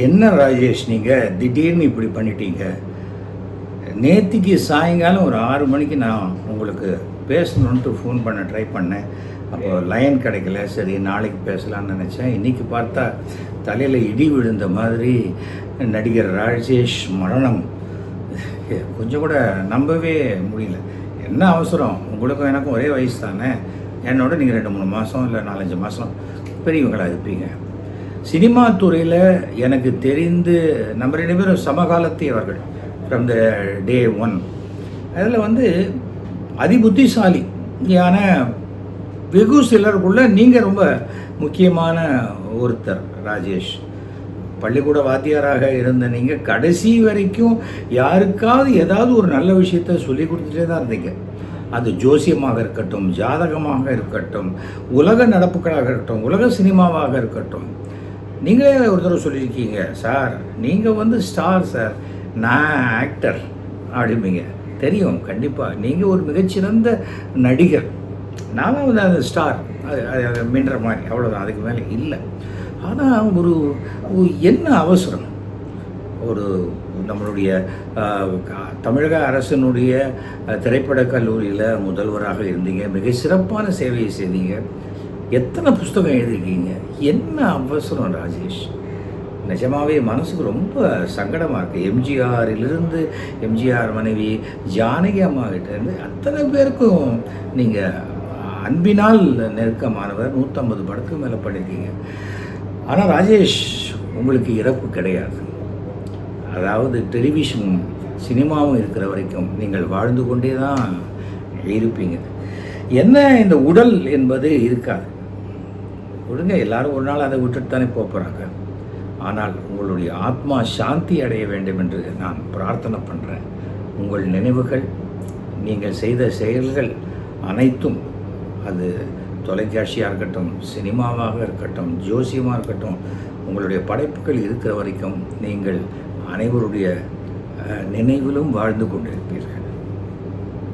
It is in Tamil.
என்ன ராஜேஷ், நீங்கள் திடீர்னு இப்படி பண்ணிட்டீங்க? நேற்றுக்கு சாயங்காலம் ஒரு 6 மணிக்கு நான் உங்களுக்கு பேசணுன்ட்டு ஃபோன் பண்ண ட்ரை பண்ணேன். அப்போது லைன் கிடைக்கல. சரி, நாளைக்கு பேசலான்னு நினச்சேன். இன்றைக்கி பார்த்தா தலையில் இடி விழுந்த மாதிரி நடிகர் ராஜேஷ் மரணம். கொஞ்சம் கூட நம்பவே முடியல. என்ன அவசரம்? உங்களுக்கும் எனக்கும் ஒரே வயசு தானே. என்னோட நீங்கள் 2-3 மாதம் இல்லை 4-5 மாதம் பெரியவங்களாக இருப்பீங்க. சினிமா துறையில் எனக்கு தெரிந்து நம்ம 2 பேரும் சமகாலத்தியவர்கள் ஃப்ரம் த டே 1. அதில் அதிபுத்திசாலியான வெகு சிலருக்குள்ள நீங்கள் ரொம்ப முக்கியமான ஒருத்தர் ராஜேஷ். பள்ளிக்கூட வாத்தியாராக இருந்த நீங்கள் கடைசி வரைக்கும் யாருக்காவது ஏதாவது ஒரு நல்ல விஷயத்த சொல்லி கொடுத்துட்டே தான் இருந்தீங்க. அது ஜோசியமாக இருக்கட்டும், ஜாதகமாக இருக்கட்டும், உலக நடப்புகளாக இருக்கட்டும், உலக சினிமாவாக இருக்கட்டும். நீங்களே ஒரு தடவை சொல்லியிருக்கீங்க, சார் நீங்கள் ஸ்டார் சார், நான் ஆக்டர் அப்படிம்பீங்க. தெரியும், கண்டிப்பாக நீங்கள் ஒரு மிகச்சிறந்த நடிகர், நான் அந்த ஸ்டார் அது மின்ற மாதிரி, அவ்வளோதான், அதுக்கு மேலே இல்லை. ஆனால் என்ன அவசரம்? நம்மளுடைய தமிழக அரசினுடைய திரைப்படக் கல்லூரியில் முதல்வராக இருந்தீங்க, மிக சிறப்பான சேவையை செய்தீங்க, எத்தனை புஸ்தகம் எழுதியிருக்கீங்க. என்ன அவசரம் ராஜேஷ்? நிஜமாகவே மனசுக்கு ரொம்ப சங்கடமாக இருக்குது. எம்ஜிஆரிலிருந்து எம்ஜிஆர் மனைவி ஜானகி அம்மா கிட்டேருந்து அத்தனை பேருக்கும் நீங்கள் அன்பினால் நெருக்கமானவர். 150 படத்துக்கு மேலே பண்ணியிருக்கீங்க. ஆனால் ராஜேஷ், உங்களுக்கு இறப்பு கிடையாது. அதாவது டெலிவிஷன் சினிமாவும் இருக்கிற வரைக்கும் நீங்கள் வாழ்ந்து கொண்டே தான் இருப்பீங்க. என்ன, இந்த உடல் என்பது இருக்காது. விடுங்க, எல்லாரும் ஒரு நாள் அதை விட்டுட்டு தானே போகிறாங்க. ஆனால் உங்களுடைய ஆத்மா சாந்தி அடைய வேண்டும் என்று நான் பிரார்த்தனை பண்ணுறேன். உங்கள் நினைவுகள், நீங்கள் செய்த செயல்கள் அனைத்தும், அது தொலைக்காட்சியாக இருக்கட்டும், சினிமாவாக இருக்கட்டும், ஜோசியமாக இருக்கட்டும், உங்களுடைய படைப்புகள் இருக்கிற வரைக்கும் நீங்கள் அனைவருடைய நினைவிலும் வாழ்ந்து கொண்டிருப்பீர்கள்.